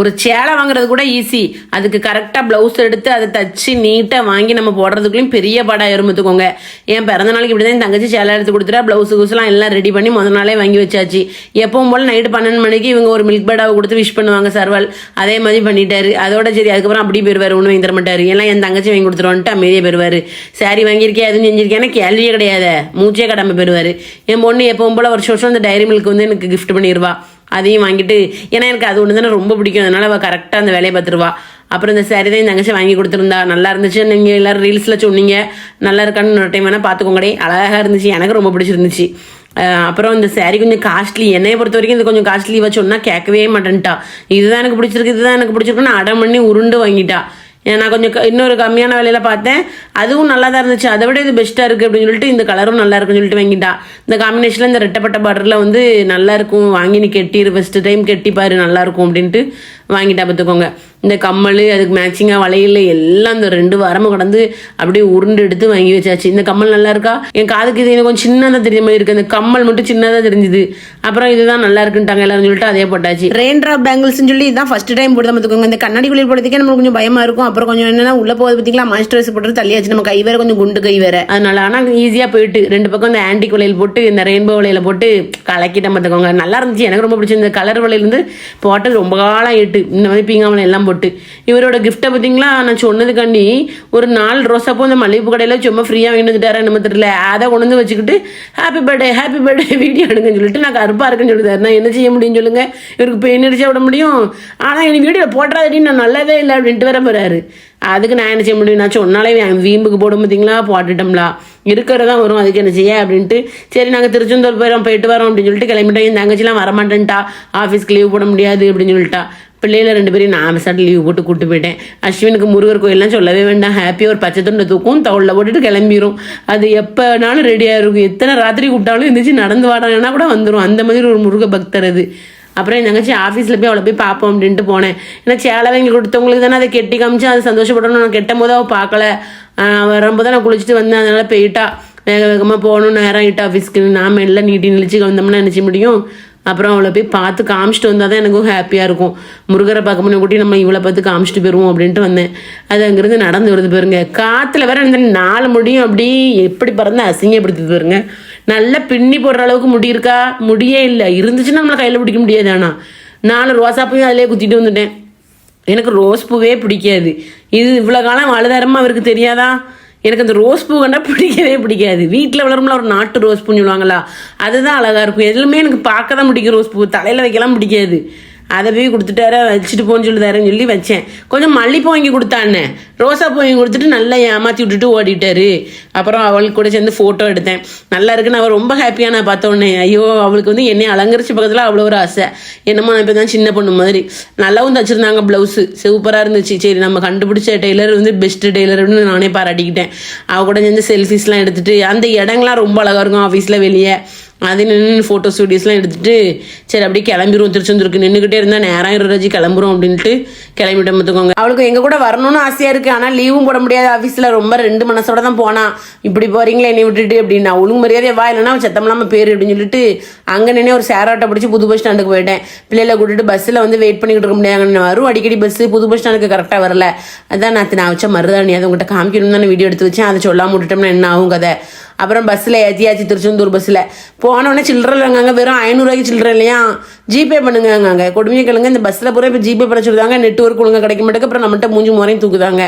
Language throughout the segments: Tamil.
ஒரு சேலை வாங்குறது கூட ஈஸி, அதுக்கு கரெக்டாக ப்ளவுஸ் எடுத்து அதை தச்சு நீட்டாக வாங்கி நம்ம போடுறதுக்குள்ளேயும் பெரிய படம் இருந்துக்கோங்க. என் பிறந்த நாளைக்கு இப்படி தான் என் தங்கச்சி சேலை எடுத்து கொடுத்துட்டா ப்ளவுஸு கூஸ்லாம் எல்லாம் ரெடி பண்ணி முதல் நாளே வாங்கி வச்சாச்சு. எப்பவும் போல் நைட்டு 12 மணிக்கு இவங்க ஒரு மில்க் பேடாவை கொடுத்து விஷ் பண்ணுவாங்க சர்வால், அதே மாதிரி பண்ணிட்டாரு. அதோட சரி அதுக்கப்புறம் அப்படி போயிடுவார், ஒன்றும் வாங்கி தர மாட்டார். எல்லாம் என் தங்கச்சி வாங்கி கொடுத்துருவான்ட்டு அமைதியாக போயிடுவார். சாரி வாங்கியிருக்கேன் எதுவும் செஞ்சிருக்கேன்னா கேள்வியே கிடையாது, மூச்சே கடாமல் போயிடுவார். என் பொண்ணு எப்பவும் போல் வருஷம் வருஷம் அந்த டைரி மில்க் வந்து எனக்கு கிஃப்ட் பண்ணிடுவா. அதையும் வாங்கிட்டு, ஏன்னா எனக்கு அது ஒன்று தானே ரொம்ப பிடிக்கும், அதனால அவள் கரெக்டாக அந்த வேலையை பார்த்துருவா. அப்புறம் இந்த சாரி தான் என் தங்கச்சி வாங்கி கொடுத்துருந்தா, நல்லா இருந்துச்சு. நீங்கள் எல்லோரும் ரீல்ஸில் சொன்னீங்க நல்லா இருக்கான்னு ஒரு டைம் வேணால் பார்த்துக்கோங்கடே, அழகாக இருந்துச்சு, எனக்கு ரொம்ப பிடிச்சிருந்துச்சு. அப்புறம் இந்த சாரீ கொஞ்சம் காஸ்ட்லி, என்னையை பொறுத்த வரைக்கும் இது கொஞ்சம் காஸ்ட்லியாக சொன்னால் கேட்கவே மாட்டேன்ட்டா. இதுதான் எனக்கு பிடிச்சிருக்கு இதுதான் எனக்கு பிடிச்சிருக்குன்னு அடம் பண்ணி உருண்டு வாங்கிட்டா. நான் கொஞ்சம் இன்னொரு கம்மியான விலையில பார்த்தேன், அதுவும் நல்லா தான் இருந்துச்சு, அதை விட இது பெஸ்ட்டாக இருக்குது அப்படின்னு சொல்லிட்டு இந்த கலரும் நல்லா இருக்குன்னு சொல்லிட்டு வாங்கிட்டா. இந்த காம்பினேஷனில் இந்த ரெட்டப்பட்ட பார்டரில் வந்து நல்லா இருக்கும், வாங்கி நீ கெட்டிரு ஃபஸ்ட்டு டைம் கெட்டிப்பாரு நல்லாயிருக்கும் அப்படின்ட்டு வாங்கிட்டா. பார்த்துக்கோங்க, இந்த கம்மல் அதுக்கு மேட்சிங்காக வளையல் எல்லாம் இந்த 2 வாரமும் கடந்து அப்படியே உருண்டு எடுத்து வாங்கி வச்சாச்சு. இந்த கம்மல் நல்லா இருக்கா, என் காதுக்கு இது எனக்கு கொஞ்சம் சின்னதாக தெரிய மாதிரி இருக்குது, அந்த கம்மல் மட்டும் சின்னதாக தெரிஞ்சுது. அப்புறம் இதுதான் நல்லா இருக்குன்ட்டாங்க எல்லாரும் சொல்லிட்டு அதே போட்டாச்சு. ரெயின் ட்ராப் பேங்கிள்ஸ்னு சொல்லி இதுதான் ஃபர்ஸ்ட் டைம் போட்டு தான். பார்த்துக்கோங்க, இந்த கண்ணாடி குளிர் போடுறதுக்கே நமக்கு கொஞ்சம் பயமாக இருக்கும். அப்புறம் கொஞ்சம் என்னன்னா உள்ள போகுது பார்த்தீங்களா, மாய்ஸ்சரைஸ் போட்டு தள்ளியாச்சு, நம்ம கை வேற கொஞ்சம் குண்டு கை வேற, அதனால ஆனால் ஈஸியாக போயிட்டு 2 பக்கம் இந்த ஆன்டிக் வளையல் போட்டு இந்த ரெயின்போ வளையல போட்டு கலக்கிட்ட. பார்த்துக்கோங்க, நல்லா இருந்துச்சு, எனக்கு ரொம்ப பிடிச்சி. இந்த கலர் வளையல் போட்டு ரொம்ப காலம் ஆயிட்டு, இந்த மாதிரி பீங்காமலை எல்லாம் போட்டு. இவரோட கிஃப்ட்டை பார்த்தீங்களா, நான் சொன்னதுக்காண்டி ஒரு 4 ரோசாப்பூ அந்த மல்லிகைப்பூ கடையில் சும்மா ஃப்ரீயாக வாங்கிட்டு வந்துட்டாரா நம்ம தெரியல, அதை கொண்டு வந்து வச்சுக்கிட்டு ஹாப்பி பர்த்டே வீடியோ எடுங்கன்னு சொல்லிட்டு நான் கருப்பாக இருக்குன்னு சொல்லிட்டாரு. நான் என்ன செய்ய முடியும்னு சொல்லுங்க, இவருக்கு பெயின் அடிச்சா விட முடியும். ஆனால் எனக்கு வீடியோ போட்டாதடின்னு நான் நல்லதே இல்லை அப்படின்ட்டு வர போறாரு. அதுக்கு நான் என்ன செய்ய முடியும், நான் சொன்னாலே வீம்புக்கு போடும் பார்த்தீங்களா, போட்டுட்டோம்லா இருக்கிறதா வரும், அதுக்கு என்ன செய்ய அப்படின்ட்டு சரி நாங்கள் திருச்செந்தூர் போயிட்டு வரோம் அப்படின்னு சொல்லிட்டு கிளம்பிட்டோம். என் தங்கச்சிலாம் வரமாட்டேன்ட்டா, ஆஃபீஸ்க்கு லீவ் போட முடியாது அப்படின்னு சொல்லிட்டா. பிள்ளையில 2 பேரையும் நான் சாட்டு லீவ் போட்டு கூப்பிட்டு போயிட்டேன். அஸ்வினுக்கு முருகர் கோயிலெலாம் சொல்லவே வேண்டாம், ஹாப்பியாக ஒரு பச்சை துண்டை தூக்கும் தவளில் போட்டுட்டு கிளம்பிடும். அது எப்போனாலும் ரெடியாக இருக்கும், எத்தனை ராத்திரி கூப்பிட்டாலும் இருந்துச்சு நடந்து வாடாங்கன்னா கூட வந்துடும், அந்த மாதிரி ஒரு முருக பக்தர் அது. அப்புறம் என் தங்கச்சி ஆஃபீஸில் போய் அவளை போய் பார்ப்போம் அப்படின்ட்டு போனேன். ஏன்னா சேலை வாங்கி கொடுத்தவங்களுக்கு தானே அதை கெட்டி காமிச்சு அது சந்தோஷப்படணும். நான் கெட்டும் போது அவள் பார்க்கல, வரும்போது நான் குளிச்சுட்டு வந்தேன், அதனால் போயிட்டா. வேக வேகமாக போகணும், நேரம் ஆகிட்டு ஆஃபீஸ்க்கு. நாம் எல்லாம் நீட்டி நினச்சி வந்தோம்னா நினச்சி முடியும். அப்புறம் அவளை போய் பார்த்து காமிச்சிட்டு வந்தால் தான் எனக்கும் ஹாப்பியாக இருக்கும். முருகரை பார்க்க முடியும் கூட்டி நம்ம இவளை பார்த்து காமிச்சிட்டு போயிடுவோம் அப்படின்ட்டு வந்தேன். அது அங்கேருந்து நடந்து வருது பாருங்க, காற்றுல வேற இந்த 4 முடியும் அப்படி எப்படி பறந்து அசிங்கப்படுத்துது பாருங்க. நல்லா பின்னி போடுற அளவுக்கு முடி இருக்கா, முடியே இல்லை, இருந்துச்சுன்னா நம்மளை கையில் பிடிக்க முடியாது. ஆனால் 4 ரோசாப்பையும் அதிலே குத்திட்டு வந்துட்டேன். எனக்கு ரோஸ் பூவே பிடிக்காது, இது இவ்வளோ காலம் வலுதரமாக அவருக்கு தெரியாதா. எனக்கு அந்த ரோஸ் பூ கண்டா பிடிக்கவே பிடிக்காது. வீட்டில் வளரும்ல ஒரு நாட்டு ரோஸ் பூன்னு சொல்லுவாங்களா, அதுதான் அழகாக இருக்கும். எதுவுமே எனக்கு பார்க்க தான் பிடிக்கும், ரோஸ் பூ தலையில் வைக்கலாம் பிடிக்காது. அதை போய் கொடுத்துட்டார, வச்சுட்டு போன்னு சொல்லுதாருன்னு சொல்லி வச்சேன். கொஞ்சம் மல்லிப்பூ வாங்கி கொடுத்தானே, ரோசா பூ வாங்கி கொடுத்துட்டு நல்லா ஏமாற்றி விட்டுட்டு ஓடிட்டாரு. அப்புறம் அவளுக்கு கூட சேர்ந்து ஃபோட்டோ எடுத்தேன், நல்லா இருக்குன்னு அவள் ரொம்ப ஹாப்பியாக நான் பார்த்தோன்னே. ஐயோ அவளுக்கு வந்து என்னை அலங்கரிச்ச பக்கத்தில் அவ்வளோ ஒரு ஆசை, என்னமோ நான் இப்போ தான் சின்ன பொண்ணு மாதிரி. நல்லாவும் தச்சுருந்தாங்க, ப்ளவுஸு சூப்பராக இருந்துச்சு. சரி நம்ம கண்டுபிடிச்ச டெய்லர் வந்து பெஸ்ட்டு டெய்லர்னு நானே பாராட்டிக்கிட்டேன். அவள் கூட சேர்ந்து செல்ஃபிஸ்லாம் எடுத்துகிட்டு, அந்த இடங்கள்லாம் ரொம்ப அழகாக இருக்கும் ஆஃபீஸில் வெளியே. அது நின்று ஃபோட்டோ ஸ்டூடியோஸ்லாம் எடுத்துகிட்டு சரி அப்படியே கிளம்பிடுவோம். திருச்செந்தூருக்கு நின்றுக்கிட்டே இருந்தால் நேரம் 20 கிளம்புறோம் அப்படின்ட்டு கிளம்பிட்டோம். பார்த்துக்கோங்க, அவளுக்கு எங்கள் கூட வரணும்னு ஆசையாக இருக்குது, ஆனால் லீவும் போட முடியாது ஆஃபீஸில். ரொம்ப 2 மனசோட தான் போனான். இப்படி போகிறீங்களே என்னை விட்டுட்டு அப்படின்னு. ஒழுங்கு மரியாதையே வா, இல்லைன்னா சத்தமில்லாமல் பேர் அப்படின்னு சொல்லிட்டு அங்கே நின்று ஒரு சேராட்டை பிடிச்சி புது பஸ் ஸ்டாண்டுக்கு போயிட்டேன். பிள்ளைகளை கூட்டிட்டு பஸ்ஸில் வந்து வெயிட் பண்ணிக்கிட்டு இருக்க முடியாது, வரும் அடிக்கடி பஸ்ஸு. புது பஸ் ஸ்டாண்டுக்கு கரெக்டாக வரல, அதான் நான் வச்ச மருதாணி அதை உங்கள்கிட்ட காமிக்கணும்னு தானே வீடியோ எடுத்து வச்சேன். அதை சொல்லாமல் விட்டுட்டோம்னா என்ன ஆகும் கதை. அப்புறம் பஸ்ஸில் ஏற்றியாச்சு, திருச்செந்தூர் பஸ்ஸில் போனோடனே சில்லற இல்லைங்க, வெறும் 500 ரூபாய்க்கு சில்லற இல்லையா, ஜிபே பண்ணுங்க. கொடுமையை கேளுங்க, இந்த பஸ்ஸில் பூரா இப்போ ஜிபே பண்ண சொல்லுவாங்க, நெட்வொர்க் ஒழுங்காக கிடைக்க மாட்டேங்க. அப்புறம் நம்மகிட்ட 3 முறையும் தூக்குதாங்க,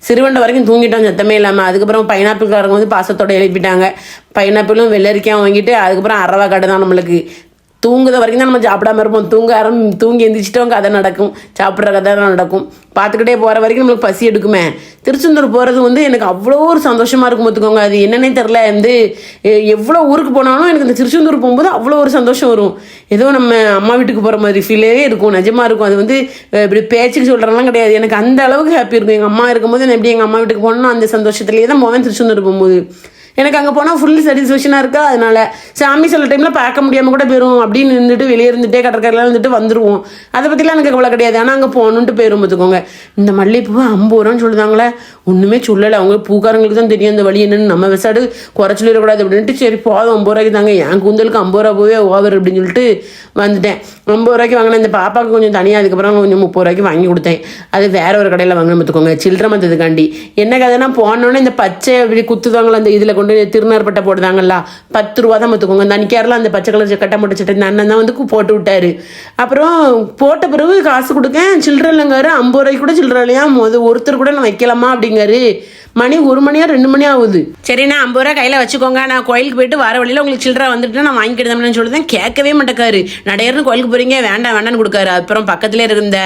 சிறுவண்டை வரைக்கும் தூங்கிட்டோம் சத்தமே இல்லாமல். அதுக்கப்புறம் பைனாப்பிள்காரங்க வந்து பாசத்தோட எழுப்பிட்டாங்க. பைனாப்பிளும் வெள்ளரிக்காயும் வாங்கிட்டு அதுக்கப்புறம் அரவா கடை தான் நம்மளுக்கு. தூங்குத வரைக்கும் தான் நம்ம சாப்பிடாம இருப்போம், தூங்கி எந்திரிச்சிட்டோம் கதை நடக்கும், சாப்பிட்ற கதை தான் நடக்கும். பார்த்துக்கிட்டே போகிற வரைக்கும் நம்மளுக்கு பசி எடுக்குமே. திருச்செந்தூர் போகிறது வந்து எனக்கு அவ்வளோ ஒரு சந்தோஷமாக இருக்கும். பார்த்துக்கோங்க, அது என்னன்னே தெரில. வந்து எவ்வளோ ஊருக்கு போனாலும் எனக்கு இந்த திருச்செந்தூர் போகும்போது அவ்வளோ ஒரு சந்தோஷம் வரும். ஏதோ நம்ம அம்மா வீட்டுக்கு போகிற மாதிரி ஃபீலே இருக்கும், நிஜமாக இருக்கும். அது வந்து இப்படி பேச்சுக்கு சொல்கிறலாம் கிடையாது, எனக்கு அந்த அளவுக்கு ஹாப்பி இருக்கும். எங்கள் அம்மா இருக்கும்போது நான் எப்படி எங்கள் அம்மா வீட்டுக்கு போனோம் அந்த சந்தோஷத்துலேயே தான் போவேன் திருச்செந்தூர் போகும்போது. எனக்கு அங்கே போனால் ஃபுல் சாட்டிஸ்ஃபேக்ஷனாக இருக்கா. அதனால சாமி சில டைமில் பார்க்க முடியாமல் கூட போயிடும், அப்படின்னு இருந்துட்டு வெளியே இருந்துட்டே கடற்கரையில் இருந்துட்டு வந்துடுவோம். அதை பற்றிலாம் எனக்கு அவ்வளோ கிடையாது. ஆனால் அங்கே போகணுன்ட்டு போயிடும் பார்த்துக்கோங்க. இந்த மல்லிகைப்பூவை 50 ரூபான்னு சொல்லுதாங்களே, ஒன்றுமே சொல்லலை. அவங்க பூக்காரங்களுக்கு தான் தெரியும் அந்த வழி என்னன்னு, நம்ம விசாடு குறைச்சி சொல்லக்கூடாது அப்படின்ட்டு சரி போதும் 50 ரூபாய்க்கு தாங்க, என் கூந்தலுக்கு 50 ரூபா போவே ஓவர் அப்படின்னு சொல்லிட்டு வந்துட்டேன். 50 ரூபாய்க்கு வாங்கினேன். இந்த பாப்பாவுக்கு கொஞ்சம் தனியாக, அதுக்கப்புறம் கொஞ்சம் 30 ரூபாய்க்கு வாங்கி கொடுத்தேன். அது வேற ஒரு கடையில் வாங்கின பார்த்துக்கோங்க, சில்லறை மற்றதுக்காண்டி. என்ன கதைனா போனோன்னே இந்த பச்சை இப்படி குத்துதாங்களா, அந்த இதில் கொண்டு திருநர்பட்டை போடுதாங்கல்ல, 10 ரூபா தான் பார்த்துக்கோங்க. அந்த அன்னைக்காரில் அந்த பச்சை கலர் கட்டை போட்ட சட்டை இந்த அண்ணன் தான் வந்து போட்டு விட்டாரு. அப்புறம் போட்ட பிறகு காசு கொடுக்கேன், சில்லறை இல்லைங்காரு. 50 ரூபாய்க்கு கூட சில்லறை இல்லையா, ஒருத்தர் கூட நான் வைக்கலாமா அப்படிங்காரு. மணி 1 மணியா 2 மணி ஆகுது. சரி நான் 50 ரூபா கையில் வச்சுக்கோங்க, நான் கோயிலுக்கு போயிட்டு வர வழியில் உங்களுக்கு சில்லறை வந்துட்டு நான் வாங்கிக்கிட்டேன் சொல்லுதான். கேட்கவே மாட்டேக்காரு. நடையர்னு கோயிலுக்கு போறீங்க, வேண்டாம் வேண்டான்னு கொடுக்காரு. அப்புறம் பக்கத்துல இருந்த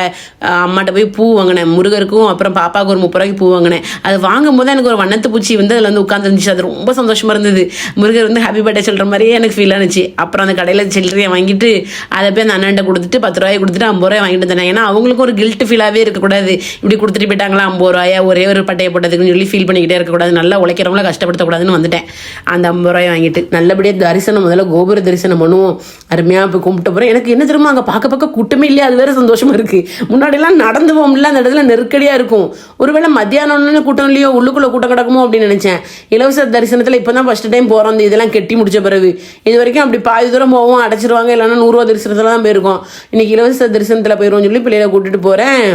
அம்மாட்ட போய் பூ வாங்கினேன், முருகருக்கும் அப்புறம் பாப்பாவுக்கு ஒரு 30 ரூபாய்க்கு பூ வாங்கினேன். அது வாங்கும் போது எனக்கு ஒரு வண்ணத்து பூச்சி வந்து அதில் வந்து உட்காந்துருந்துச்சு. அது ரொம்ப சந்தோஷமா இருந்தது. முருகர் வந்து ஹாப்பி பர்த்டே சொல்ற மாதிரியே எனக்கு ஃபீல் ஆனிச்சு. அப்புறம் அந்த கடையில் சில்லறையை வாங்கிட்டு அதை போய் அந்த அண்ணன்ட்ட கொடுத்துட்டு 10 ரூபாய் கொடுத்துட்டு 50 ரூபாய் வாங்கிட்டு வந்தேன். ஏன்னா அவங்களுக்கும் ஒரு கில்ட் ஃபீலாகவே இருக்கக்கூடாது. இப்படி கொடுத்துட்டு போயிட்டாங்களா 50 ரூபாயா ஒரே ஒரு பட்டையை போட்டதுக்குன்னு சொல்லி ஃபீல் பண்ணிக்கிட்டே இருக்கக்கூடாது. நல்லா உழைக்கிறவங்கள கஷ்டப்படுத்தக்கூடாதுன்னு வந்துட்டேன். அந்த 50 ரூபாய் வாங்கிட்டு நல்லபடியாக தரிசனம், முதல்ல கோபுர தரிசனம் பண்ணுவோம். அருமையாக போய் கும்பிட்ட போகிறேன். எனக்கு என்ன தெரியுமா, அங்கே பார்க்க கூட்டமே இல்லையா, அது வேற சந்தோஷமா இருக்கு. முன்னாடிலாம் நடந்து போகும்ல, அந்த இடத்துல நெருக்கடியாக இருக்கும். ஒருவேளை மத்தியானம்னு கூட்டம் இல்லையோ, உள்ளுக்குள்ள கூட்டம் கிடக்குமோ அப்படின்னு நினைச்சேன். இலவச தரிசனத்தில் இப்போ தான் ஃபர்ஸ்ட் டைம் போகிறோம். அந்த இதெல்லாம் கெட்டி முடிச்ச பிறகு இது வரைக்கும் அப்படி பாதி தூரம் போவோம், அடைச்சிருவாங்க, இல்லைன்னா 100 ரூபா தரிசனத்தில் தான் போயிருக்கோம். இன்னைக்கு இலவச தரிசனத்தில் போயிடுவோம்னு சொல்லி பிள்ளைகளை கூட்டிட்டு போகிறேன்.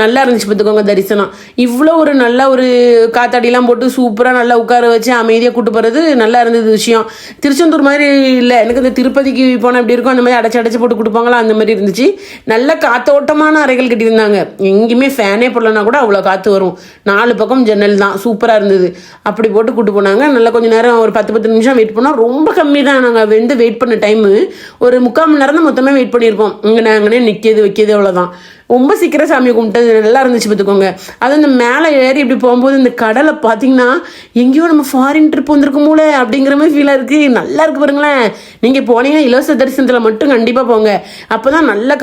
நல்லா இருந்துச்சு பார்த்துக்கோங்க தரிசனம். இவ்வளோ ஒரு நல்ல ஒரு காத்தாடிலாம் போட்டு சூப்பராக நல்லா உட்கார வச்சு அமைதியாக கூட்டு போகிறது நல்லா இருந்தது விஷயம். திருச்செந்தூர் மாதிரி இல்லை, எனக்கு இந்த திருப்பதிக்கு போனால் எப்படி இருக்கும் அந்த மாதிரி அடைச்சி போட்டு கொடுப்பாங்களா, அந்த மாதிரி இருந்துச்சு. நல்ல காத்தோட்டமான அறைகள் கட்டியிருந்தாங்க. எங்கேயுமே ஃபேனே போடலன்னா கூட அவ்வளோ காற்று வரும். 4 பக்கம் ஜன்னல் தான், சூப்பராக இருந்தது. அப்படி போட்டு கூட்டு போனாங்க. நல்லா கொஞ்சம் நேரம் ஒரு 10 நிமிஷம் வெயிட் பண்ணோம். ரொம்ப கம்மி தான் நாங்கள் வந்து வெயிட் பண்ண டைமு. ஒரு 3/4 மணி நேரம் தான் மொத்தமாக வெயிட் பண்ணியிருப்போம். இங்கே நாங்களே நிற்கிறது வைக்கிறது அவ்வளோதான். ரொம்ப சீக்கிரம் சாமி கும்பிட்டது நல்லா இருந்துச்சு பார்த்துக்கோங்க. அது இந்த மேலே ஏறி இப்படி போகும்போது இந்த கடலை பார்த்தீங்கன்னா எங்கேயோ நம்ம ஃபாரின் ட்ரிப் வந்திருக்கோமோல அப்படிங்கிற மாதிரி ஃபீலாக இருக்குது. நல்லா இருக்கு பாருங்களேன். நீங்கள் போனீங்கன்னா இலவச தரிசனத்தில் மட்டும் கண்டிப்பாக போங்க. அப்போ தான் நல்ல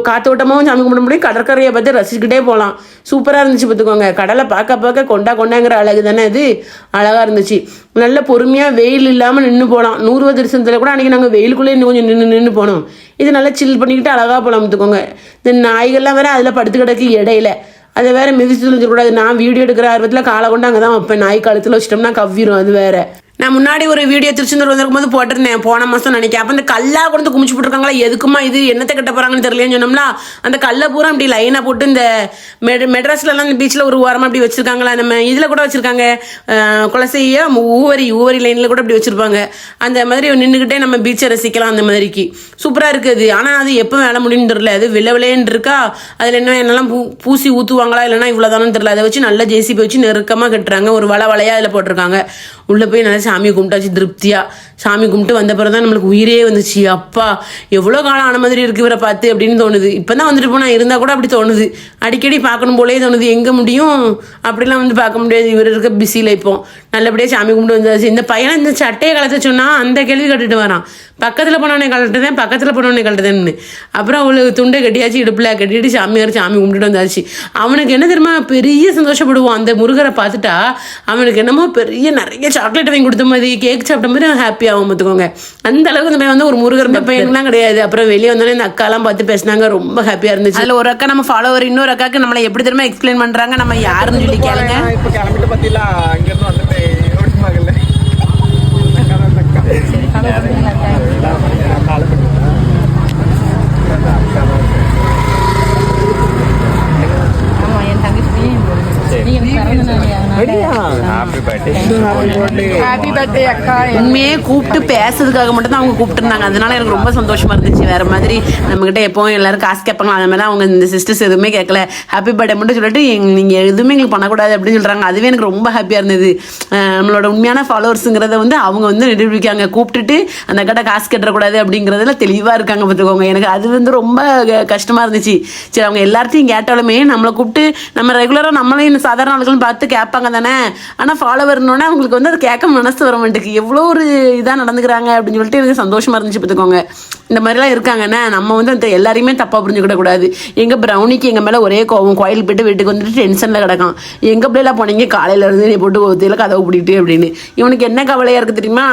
காத்தோட்டமாகவும் சாமி கும்பிட முடியும். கடற்கரையை பார்த்து ரசிச்சுக்கிட்டே போகலாம். சூப்பராக இருந்துச்சு பார்த்துக்கோங்க. கடலை பார்க்க கொண்டாங்கிற அழகு தானே அது, அழகாக இருந்துச்சு. நல்ல பொறுமையாக வெயில் இல்லாமல் நின்று போகலாம். 100 ரூபா தரிசனத்தில் கூட அன்றைக்கி நாங்கள் வெயிலுக்குள்ளே இன்னும் கொஞ்சம் நின்று போனோம். இது நல்லா சில் பண்ணிக்கிட்டு அழகாக போகலாம் பார்த்துக்கோங்க. இந்த நாய்கள்லாம் வேற அதில் படுத்து கிடக்கு இடையில, அதை வேற மிதிச்சு சொல்லக்கூடாது. நான் வீடியோ எடுக்கிற ஆர்வத்தில் காலை கொண்டு அங்கே தான் வைப்பேன். நாய் காலத்தில் வச்சிட்டோம்னா கவ்விரும். அது வேற. நான் முன்னாடி ஒரு வீடியோ திருச்செந்தூர் வந்திருக்கும் போது போட்டிருந்தேன், போன மாதம் நினைக்கிறேன். அப்போ அந்த கல்லா கொண்டு குமிச்சு போட்டுருக்காங்களா, எதுக்குமா இது, என்னத்தை கட்ட போகிறாங்கன்னு தெரியலன்னு சொன்னோம்னா, அந்த கல்லை பூரா அப்படி லைனாக போட்டு இந்த மெட்ராஸ்லலாம் இந்த பீச்சில் ஒரு வாரமாக அப்படி வச்சுருக்காங்களா, நம்ம இதில் கூட வச்சுருக்காங்க, குலசையா ஊவரி லைனில் கூட அப்படி வச்சுருப்பாங்க. அந்த மாதிரி நின்றுக்கிட்டே நம்ம பீச்சை ரசிக்கலாம். அந்த மாதிரிக்கு சூப்பராக இருக்குது. ஆனால் அது எப்போ வேலை முடியும்னு தெரியல. அது விளைவிளையன்னு இருக்கா, அதில் என்னெல்லாம் பூசி ஊற்றுவாங்களா இல்லைனா இவ்வளோதானு தெரியல. அதை வச்சு நல்லா ஜேசிபி வச்சு நெருக்கமாக கட்டுறாங்க. ஒரு வளையாக அதில் போட்டிருக்காங்க. உள்ளே போய் நல்லா சாமி கும்பிட்டாச்சு திருப்தியா. சாமி கும்பிட்டு வந்த பிறகு தான் நம்மளுக்கு உயிரே வந்துச்சு. அப்பா எவ்வளோ காலம் ஆன மாதிரி இருக்கு இவரை பார்த்து அப்படின்னு தோணுது. இப்போ தான் வந்துட்டு போனால் இருந்தால் கூட அப்படி தோணுது. அடிக்கடி பார்க்கணும் போலே தோணுது. எங்கே முடியும் அப்படிலாம் வந்து பார்க்க முடியாது, இவர் இருக்க பிஸியில். இப்போ நல்லபடியாக சாமி கும்பிட்டு வந்தாச்சு. இந்த பையனை இந்த சட்டையை கலத்த சொன்னால் அந்த கேள்வி கட்டுட்டு வரான். பக்கத்தில் போனவனே கலட்டுதேன்னு. அப்புறம் அவளுக்கு துண்டை கட்டியாச்சு, இடுப்பில் கட்டிட்டு சாமி கும்பிட்டுட்டு வந்தாச்சு. அவனுக்கு என்ன தெரியுமா, பெரிய சந்தோஷப்படுவான். அந்த முருகரை பார்த்துட்டா அவனுக்கு என்னமோ பெரிய நிறைய சாக்லேட் வாங்கி கொடுத்த மாதிரி, கேக் சாப்பிட்ட மாதிரி அவன் ஹாப்பி ஆகும் பார்த்துக்கோங்க. அந்த அளவுக்கு இந்த பையன் வந்து ஒரு முருகர் பையன்லாம் கிடையாது. அப்புறம் வெளியே வந்தோடனே இந்த அக்காலாம் பார்த்து பேசினாங்க, ரொம்ப ஹாப்பியாக இருந்துச்சு. அதில் ஒரு அக்கா நம்ம ஃபாலோவர், இன்னொரு அக்காவுக்கு நம்மளை எப்படி தெரியுமா எக்ஸ்பிளைன் பண்ணுறாங்க, நம்ம யாருன்னு சொல்லி கேளுங்க. இப்போ கிளம்பிட்டு பார்த்தீங்களா, அங்கேருந்து வந்துட்டு உண்மையே கூப்பிட்டு பேசுறதுக்காக மட்டும் தான் அவங்க கூப்பிட்டுருந்தாங்க. அதனால எனக்கு ரொம்ப சந்தோஷமா இருந்துச்சு. வேற மாதிரி நம்மகிட்ட எப்பவும் எல்லாரும் காசு கேட்பாங்க, அந்த மாதிரி அவங்க இந்த சிஸ்டர்ஸ் எதுவுமே கேட்கல. ஹாப்பி பர்த்டே மட்டும் சொல்லிட்டு நீங்க எதுவுமே எங்களுக்கு பண்ணக்கூடாது அப்படின்னு சொல்றாங்க. அதுவே எனக்கு ரொம்ப ஹாப்பியா இருந்தது. நம்மளோட உண்மையான ஃபாலோவர்ஸுங்கிறத வந்து அவங்க வந்து நிரூபிக்காங்க. கூப்பிட்டுட்டு அந்த கடை காசு கட்டக்கூடாது அப்படிங்கிறதுல தெளிவா இருக்காங்க பார்த்துக்கோங்க. எனக்கு அது வந்து ரொம்ப கஷ்டமா இருந்துச்சு. சரி அவங்க எல்லாத்தையும் கேட்டாலுமே நம்மளை கூப்பிட்டு நம்ம ரெகுலரா நம்மளையும் சாதாரண ஆளுகளும் பார்த்து கேட்பாங்க தானே. ஆனா ஃபாலோவர்னோட சொன்னோன்னே அவங்களுக்கு வந்து அது கேட்க மனசு வர மாட்டேங்குது. எவ்வளோ ஒரு இதாக நடந்துக்கிறாங்க அப்படின்னு சொல்லிட்டு எனக்கு சந்தோஷமா இருந்துச்சு. பார்த்துக்கோங்க, இந்த மாதிரிலாம் இருக்காங்கன்னா நம்ம வந்து அந்த எல்லாரையுமே தப்பாக புரிஞ்சுக்கிடக்கூடாது. எங்கள் ப்ரௌனிக்கு எங்கள் மேலே ஒரே கோவம், கோயிலுக்கு போயிட்டு வீட்டுக்கு வந்துட்டு டென்ஷனில் கிடக்கான். எங்கள் பிள்ளைலாம் போனீங்க காலையில் இருந்து நீ போட்டு ஒத்தையில் கதவை பிடிக்கிட்டு அப்படின்னு. இவனுக்கு என்ன கவலையாக இருக்குது தெரியுமா?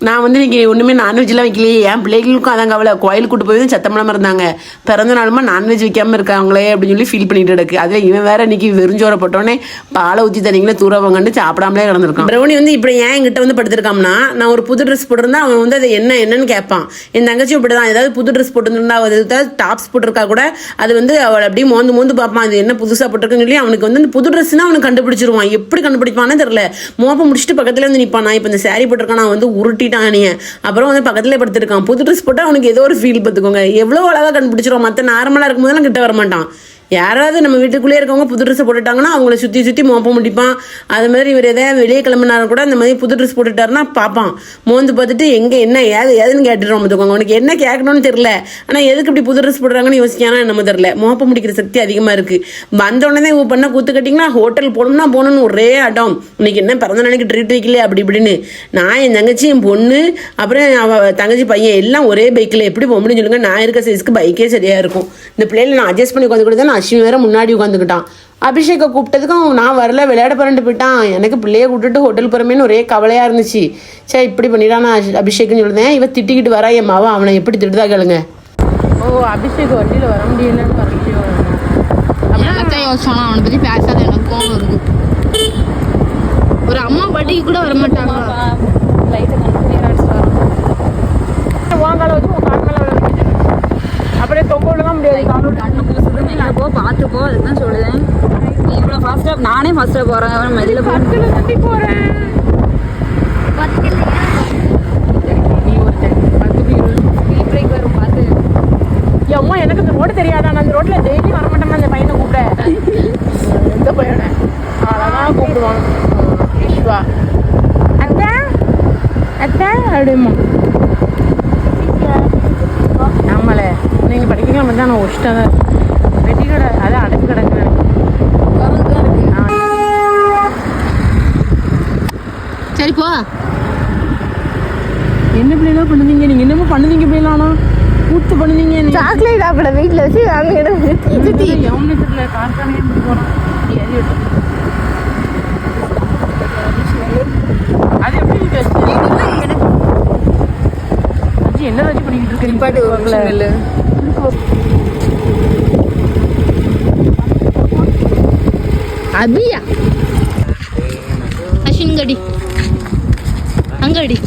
நான் வந்து இன்னைக்கு ஒன்றுமே நான்வெஜ்லாம் வைக்கலையே, என் பிள்ளைகளுக்கும் அதான் கவலை. கோயிலுக்கு கூட்டு போய் சத்தமில்லாமல் இருந்தாங்க, பிறந்த நாளுமா நான்வெஜ் வைக்காமல் இருக்காங்களே அப்படின்னு சொல்லி ஃபீல் பண்ணிட்டு கிடக்கு. அதுவே இவன் வேற இன்னைக்கு வெறிஞ்சோரை போட்டோன்னே பாலை ஊற்றி தண்ணிங்களே தூரவங்கன்னு சாப்பிடாமலே கிடந்திருக்கான். ப்ரௌனி வந்து இப்படி ஏன் என்கிட்ட வந்து படுத்திருக்கான்னா, நான் ஒரு புது ட்ரெஸ் போட்டிருந்தா அவன் வந்து அது என்னன்னு கேட்பான். என் தங்கச்சி இப்படி தான், ஏதாவது புது ட்ரெஸ் போட்டுருந்தா, ஏதாவது டாப்ஸ் போட்டிருக்கா கூட அது வந்து அவள் அப்படியே மோந்து பார்ப்பான், அது என்ன புதுசாக போட்டிருக்குன்னு சொல்லி. அவனுக்கு வந்து புது ட்ரெஸ்னா அவனுக்கு கண்டுபிடிச்சிருவான். எப்படி கண்டுபிடிப்பானே தெரியல. மோப்பம் முடிச்சுட்டு பக்கத்துல வந்து நிற்பான். நான் இப்போ இந்த சாரி போட்டிருக்கான், நான் வந்து உருட்டிட்டான் நீ. அப்புறம் வந்து பக்கத்துல படுத்திருக்கான். புது ட்ரெஸ் போட்டால் அவனுக்கு ஏதோ ஒரு ஃபீல். பார்த்துக்கோங்க எவ்வளோ அழகாக கண்டுபிடிச்சிருவான். மற்ற நார்மலாக இருக்கும்போதெல்லாம் கிட்ட வரமாட்டான். யாராவது நம்ம வீட்டுக்குள்ளே இருக்கவங்க புது ட்ரெஸ் போட்டுட்டாங்கன்னா அவங்கள சுற்றி மோப்ப முடிப்பான். அது மாதிரி இவர் எதாவது வெளியே கிளம்பினாலும் கூட இந்த மாதிரி புது ட்ரெஸ் போட்டுட்டாருன்னா பார்ப்பான். மோந்து பார்த்துட்டு எங்கே என்ன ஏதுன்னு கேட்டுருவோம். பார்த்துக்கோங்க, அவனுக்கு என்ன கேட்கணும்னு தெரியல. ஆனால் எதுக்கு இப்படி புது ட்ரெஸ் போடுறாங்கன்னு யோசிக்கானா நம்ம தெரியல. மோப்ப முடிக்கிற சக்தி அதிகமாக இருக்குது. வந்தோடனே பண்ண கூத்து கட்டிங்கன்னா ஹோட்டல் போகணும்னு ஒரே ஆட்டம். இன்னைக்கு என்ன பிறந்த நாளைக்கு ட்ரீட் வைக்கல அப்படி இப்படின்னு. நான் என் தங்கச்சி, என் பொண்ணு, அப்புறம் தங்கச்சி பையன் எல்லாம் ஒரே பைக்கில் எப்படி போக முடியும் சொல்லுங்க? நான் இருக்க சைஸ்க்கு பைக்கே சரியாக இருக்கும். இந்த பிள்ளைகளை நான் அட்ஜஸ்ட் பண்ணி உட்காந்து கொடுத்தா அஸ்வினி வேற முன்னாடி உட்காந்துக்கிட்டான். அபிஷேக்கை கூப்பிட்டதுக்கும் நான் வரல, விளையாட பரண்டு போயிட்டான். எனக்கு பிள்ளைய கூப்பிட்டுட்டு ஹோட்டல் போகிறமேன்னு ஒரே கவலையாக இருந்துச்சு. சரி இப்படி பண்ணிட்டான் நான் அபிஷேக்னு சொல்லுதேன். இவன் திட்டிக்கிட்டு வரா என் மாவா, அவனை எப்படி திட்டுதா கேளுங்க. ஓ, அபிஷேக் வண்டியில் வர முடியலன்னு பரவாயில்லையோ. என்னத்தான் யோசிச்சாலும் அவனை பற்றி பேசாத எனக்கு கோவம் வருது. ஒரு அம்மா பாட்டிக்கு கூட வர மாட்டாங்க. வாங்கால வச்சு உன் கால் மேலே அப்படியே தொங்க விடலாம் முடியாது. கண்ணு புதுசுன்னு இல்லை, போ பார்த்துப்போ. அதுக்கு தான் சொல்லுதேன். நீ இவ்வளோ ஃபாஸ்ட்டாக, நானே ஃபாஸ்ட்டாக போகிறேன். மெதில் போகிறேன். அம்மா எனக்கு இந்த ரோடு தெரியாதா? நான் அந்த ரோட்டில் டெய்லி வரமாட்டேன். அந்த பையனை கூப்பிட, இந்த பையனை அழகாக கூப்பிடுவான். ஈஸ்வா அத்தா அத்தா அப்படிமா. ஆமால நீங்கள் படிக்கலாம் வந்து நான் ஒஷ்டாக தான் வெட்டி கடை அதான் அடைச்சு கிடக்குறேன். சரி போ. என்ன பிள்ளைலாம் பண்ணுவீங்க நீங்கள்? என்னமோ பண்ணுவீங்க பிள்ளைலானா கூத்து பண்ணுவீங்க. சாக்லேட் சாப்பிட வீட்டில் வச்சு வாங்க எவனே தெரியல. கார்கானே போகிறோம். அது எப்படி என்ன ராஜி பண்ணிக்கிட்டு இருக்கீங்க? அபியா அஷின்கடி அங்கடி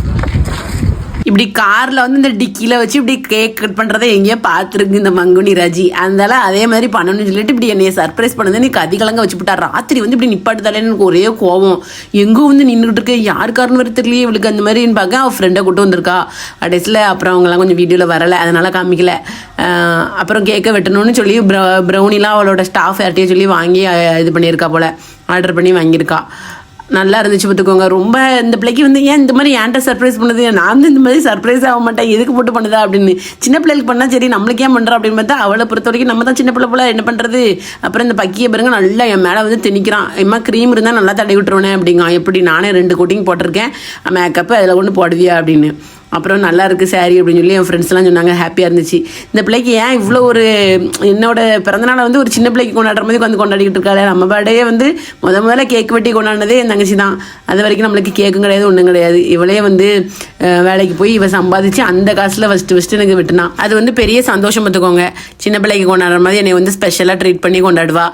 இப்படி காரில் வந்து இந்த டிக்கியில் வச்சு இப்படி கேக் கட் பண்ணுறதை எங்கேயோ பார்த்துருக்கு இந்த மங்குனி ராஜி. அதனால அதே மாதிரி பண்ணணும்னு சொல்லிட்டு இப்படி என்னைய சர்ப்ரைஸ் பண்ணது நீ கதிகலங்க வச்சுவிட்டா. ராத்திரி வந்து இப்படி நிப்பாட்டுதாலே எனக்கு ஒரே கோவம். எங்கே வந்து நின்றுக்கிட்டு இருக்கு, யாருக்காருன்னு வர தெரியலையே இவளுக்கு அந்த மாதிரின்னு பார்க்க அவள் ஃப்ரெண்டை கூட்டு வந்திருக்கா கடைசியில். அப்புறம் அவங்களாம் கொஞ்சம் வீடியோவில் வரலை, அதனால் காமிக்கல. அப்புறம் கேக்கை வெட்டணும்னு சொல்லி ப்ரௌனிலாம் அவளோட ஸ்டாஃப் யார்ட்டையும் சொல்லி வாங்கி இது பண்ணியிருக்கா போல், ஆர்டர் பண்ணி வாங்கியிருக்கா. நல்லா இருந்துச்சு. பார்த்துக்கோங்க, ரொம்ப இந்த பிள்ளைக்கு வந்து ஏன் இந்த மாதிரி ஏன்ட்ட சர்ப்ரைஸ் பண்ணுது, நான் வந்து இந்த மாதிரி சர்ப்ரைஸ் ஆக மாட்டேன், எதுக்கு போட்டு பண்ணுதா அப்படின்னு. சின்ன பிள்ளைகளுக்கு பண்ணால் சரி, நம்மளுக்கு ஏன் பண்ணுறா அப்படின்னு பார்த்தா அவளை பொறுத்த வரைக்கும் நம்ம தான் சின்ன பிள்ளை போல என்ன பண்ணுறது. அப்புறம் இந்த பக்கியை பாருங்க நல்லா என் மேலே வந்து திணிக்கிறான். எம்மா க்ரீம் இருந்தால் நல்லா தடவி விட்டுருவேனே அப்படிங்க. எப்படி நானே 2 கோட்டிங் போட்டிருக்கேன் மேக்கப்பு, அதில் ஒன்று போடுவியா அப்படின்னு. அப்புறம் நல்லா இருக்குது சாரி அப்படின்னு சொல்லி என் ஃப்ரெண்ட்ஸ்லாம் சொன்னாங்க. ஹாப்பியாக இருந்துச்சு. இந்த பிள்ளைக்கு ஏன் இவ்வளோ ஒரு என்னோட பிறந்தநாளை வந்து ஒரு சின்ன பிள்ளைக்கு கொண்டாடுற மாதிரி வந்து கொண்டாடிக்கிட்டு இருக்காரு. நம்ம பர்த்டே வந்து முதல்ல கேக் வெட்டி கொண்டாடினதே என் தங்கச்சி தான். அது வரைக்கும் நம்மளுக்கு கேக்கும் கிடையாது, ஒன்றும் கிடையாது. இவளே வந்து வேலைக்கு போய் இவ சம்பாதிச்சு அந்த காசில் ஃபஸ்ட்டு எனக்கு வெட்டினா. அது வந்து பெரிய சந்தோஷம். பார்த்துக்கோங்க, சின்ன பிள்ளைக்கு கொண்டாடுற மாதிரி என்னை வந்து ஸ்பெஷலாக ட்ரீட் பண்ணி கொண்டாடுவா.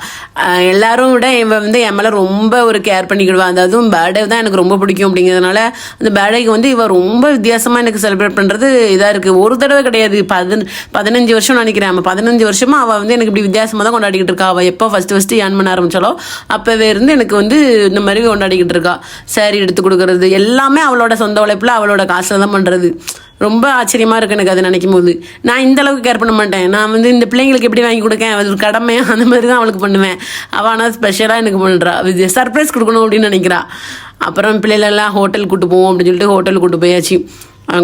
எல்லாரும் விட இவ வந்து என் மேலே ரொம்ப ஒரு கேர் பண்ணிக்கிடுவா. அதாவது பர்த்டே தான் எனக்கு ரொம்ப பிடிக்கும் அப்படிங்கிறதுனால அந்த பர்த்டேக்கு வந்து இவ ரொம்ப வித்தியாசமாக எனக்கு செலிப்ரேட் பண்ணுறது இதாக இருக்குது. ஒரு தடவை கிடையாது, 15 வருஷம் நினைக்கிறேன். 15 வருஷமா அவள் வந்து எனக்கு இப்படி வித்தியாசமாக தான் கொண்டாடிக்கிட்டு இருக்கா. அவள் எப்போ ஃபஸ்ட்டு ஏர்ன் பண்ண ஆரம்பிச்சாலோ அப்போவே இருந்து எனக்கு வந்து இந்த மாதிரி கொண்டாடிக்கிட்டு இருக்கா. சாரி எடுத்து கொடுக்கறது எல்லாமே அவளோட சொந்த உழைப்பில் அவளோட காசில் தான் பண்ணுறது. ரொம்ப ஆச்சரியமாக இருக்குது எனக்கு அது நினைக்கும் போது. நான் இந்த அளவுக்கு கேர் பண்ண மாட்டேன். நான் வந்து இந்த பிள்ளைங்களுக்கு எப்படி வாங்கி கொடுக்கேன், அது ஒரு கடமை, அந்த மாதிரி தான் அவளுக்கு பண்ணுவேன். அவள் ஆனால் ஸ்பெஷலாக எனக்கு பண்ணுறா, சர்ப்ரைஸ் கொடுக்கணும் அப்படின்னு நினைக்கிறா. அப்புறம் பிள்ளைகளெல்லாம் ஹோட்டல் கூட்டு போவோம் அப்படின்னு சொல்லிட்டு ஹோட்டல் கூட்டு போயாச்சு.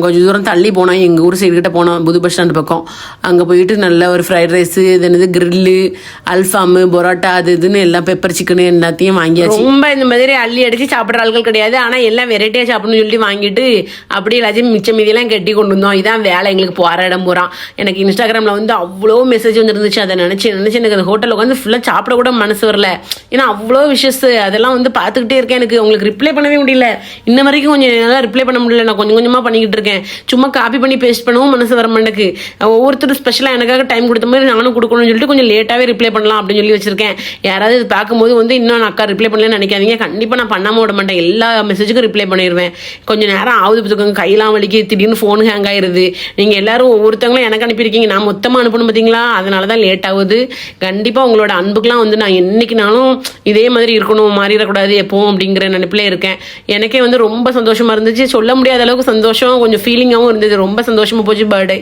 கொஞ்சம் தூரம் தள்ளி போனோம், எங்கள் ஊர் சைடு கிட்ட போனோம், புது பஸ் ஸ்டாண்டு பக்கம். அங்கே போயிட்டு நல்ல ஒரு ஃப்ரைட் ரைஸு, இது என்னது கிரில்லு, அல்ஃபாமு, பொரோட்டா, அது இதுன்னு எல்லாம் பெப்பர் சிக்கனு எல்லாத்தையும் வாங்கியாச்சு. ரொம்ப இந்த மாதிரி அள்ளி அடித்து சாப்பிட்ற ஆட்கள் கிடையாது. ஆனால் எல்லாம் வெரைட்டியாக சாப்பிடணும்னு சொல்லிட்டு வாங்கிட்டு அப்படியே எல்லாத்தையும் மிச்சம் மீதியெல்லாம் கட்டி கொண்டு வந்தோம். இதான் வேலை எங்களுக்கு போகிற இடம் போகிறான். எனக்கு இன்ஸ்டாகிராமில் வந்து அவ்வளோ மெசேஜ் வந்துருந்துச்சு. அதை நினச்சி எனக்கு அந்த ஹோட்டலில் உட்காந்து ஃபுல்லாக சாப்பிட கூட மனசு வரல. ஏன்னா அவ்வளோ விஷஸ் அதெல்லாம் வந்து பார்த்துக்கிட்டே இருக்கேன். எனக்கு உங்களுக்கு ரிப்ளை பண்ணவே முடியல. இன்ன வரைக்கும் கொஞ்சம் நல்லா ரிப்ளை பண்ண முடியல. நான் கொஞ்சம் கொஞ்சமாக பண்ணிக்கிட்டு இருக்கேன். சும்மா காப்பி பண்ணி பேஸ்ட் பண்ணவும் மனசு வர மாட்டேக்கு. ஒவ்வொருத்தரும் ஸ்பெஷலாக எனக்காக டைம் கொடுத்த மாதிரி நானும் கொடுக்கணும்னு சொல்லிட்டு கொஞ்சம் லேட்டாகவே ரிப்ளை பண்ணலாம் அப்படின்னு சொல்லி வச்சிருக்கேன். யாராவது இது பார்க்கும்போது வந்து இன்னும் நான் அக்கா ரிப்ளை பண்ணலன்னு நினைக்காதீங்க. கண்டிப்பாக நான் பண்ணாமல் விட மாட்டேன். எல்லா மெசேஜுக்கும் ரிப்ளை பண்ணிடுவேன். கொஞ்சம் நேரம் ஆகுது பார்த்துக்கோங்க, கையெல்லாம் வலிக்கு, திடீர்னு ஃபோன் ஹேங் ஆயிடுது. நீங்கள் எல்லாரும் ஒவ்வொருத்தவங்களும் எனக்கு அனுப்பியிருக்கீங்க, நான் மொத்தமாக அனுப்பணும் பார்த்தீங்களா, அதனால தான் லேட் ஆகுது. கண்டிப்பாக உங்களோட அன்புக்கெலாம் வந்து நான் என்னைக்குனாலும் இதே மாதிரி இருக்கணும், மாறிடக்கூடாது எப்பவும் அப்படிங்கிற நினைப்பிலே இருக்கேன். எனக்கே வந்து ரொம்ப சந்தோஷமாக இருந்துச்சு. சொல்ல முடியாத அளவுக்கு சந்தோஷம், கொஞ்சம் ஃபீலிங்காகவும் இருந்தது. ரொம்ப சந்தோஷமாக போச்சு பர்த்டே.